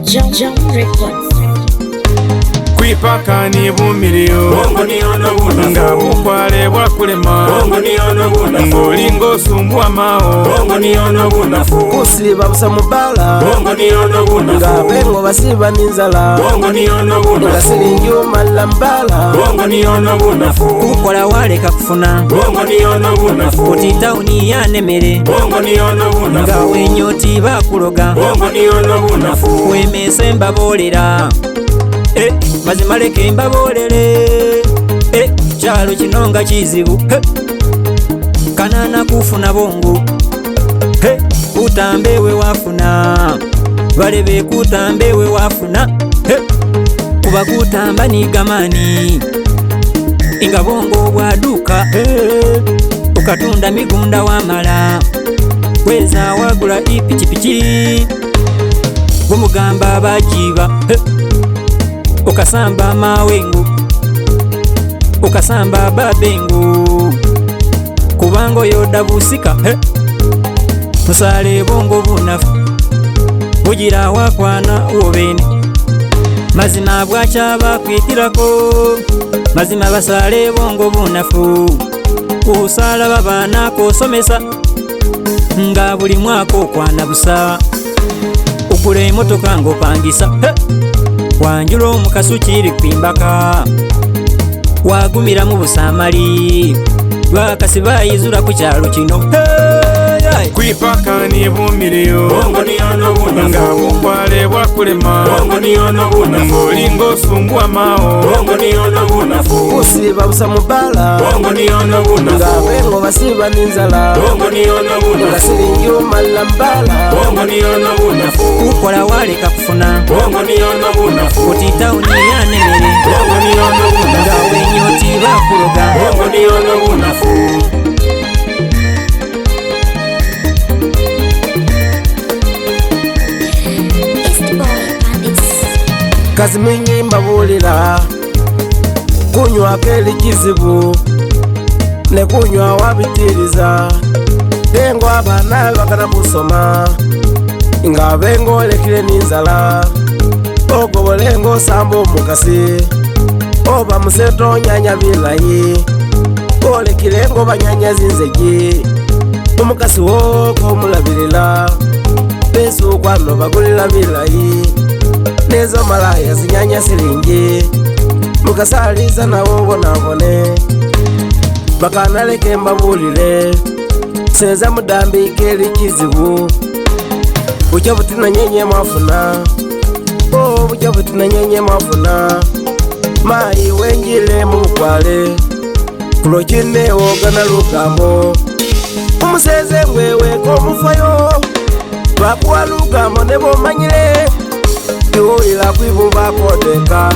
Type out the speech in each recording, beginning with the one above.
Jump Records. Kwipaka ni bumiriyo nga bukwale bwakulema ngolingo sumbwa mao kusiba busa mubala nga bengo basiba ninzala nga siringi umala mbala kukola waleka kufuna kuti tawuni yanemere nga wenyoti bakuloga wemese mbabolera mazima leke mbabolere kyalo kino nga kizibu kanana kufuna bongo kutambe we wafuna balebe kutambe we wafuna kuba kutamba ni gamani inga bongo bwaduka ukatunda migunda wamala weza wagula ipikipiki gumugamba bajiba ukasamba mawengu ukasamba babengu kubango yoda busika musale bongo bunafu bugira wakwana ubene mazima bwacha bakwitirako mazima basale bongo bunafu usala babana kosomesa nga buli mwako kwana busa ukule emotoka ngo pangisa wanjulo mukasukiri kwimbaka wagumira mu busamali bakasi bayizura ku kyalo kino kwipaka ni bumiriyo nga bukwale bwakulema ngolingo sumbwa mao kusiba busa mubala nga bengo basiba ninzala nga siringi umala mbala kukola waleka kufuna kuti tawuni yanemere nga wenyoti bakuloga kazi mingi mbabulira kunywa keli kizibu ne kunywa wabitiriza dengo abana bakana busoma nga bengo lekile ninzala ogobolengo sambo mukasi oba museto nyanya bilayi olekilengo banyanya zinzegi umukasi woko mulabilila besu kwano bagulila bilayi nezo malaya zinyanya siringi mukasaliza nawo bonabone bakanaleke mbabulire seza mudambi keli kizibu bucya butina nyenye mafuna bucya butina nyenye mafuna mayi wenjile mukwale kulokine wogana lugambo umuseze ngwewe komufayo bakuwa lugambo nebomanyile iwulila kwibuba kodeka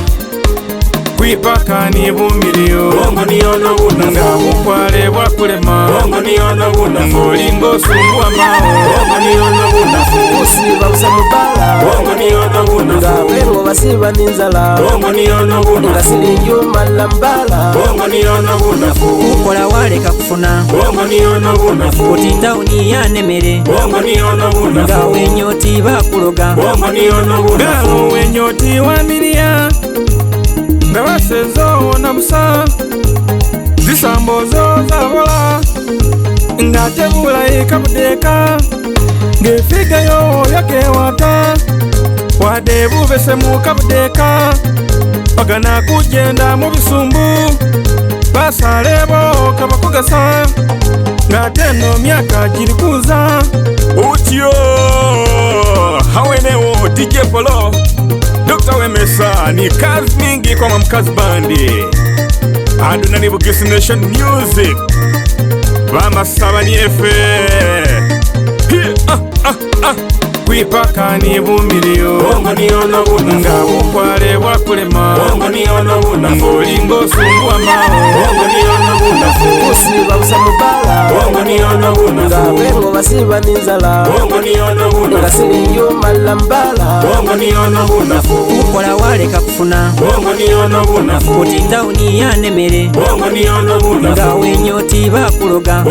kwipaka ni bumiriyo nga bukwale bwakulema ngolingo sumbwa mao kusiba busa mubala nga bengo basiba ninzala nga siringi umala mbala kukola waleka kufuna kuti tawuni yanemere nga wenyoti bakuloga galo wenyoti wamiriya nga basezo na busa zisambozo zabola nga tebulayi kabudeka ngefigayo yakewata wade bubese mu kabudeka bagana kugenda mu bisumbu basalebo kabakugasa nga teno myaka giri kuza utyo hawenewo DJ Polo Dr. Wemesa ni kazi mingi kwa mamkazi bandi aduna ni Bugisi Nation Music bamasaba ni efe kwipaka ni bumiriyo nga bukwale bwakulema ngolingo sumbwa mao kusiba busa mubala nga bengo basiba ninzala nga siringi umala mbala kukola waleka kufuna kuti tawuni yanemere nga wenyoti bakuloga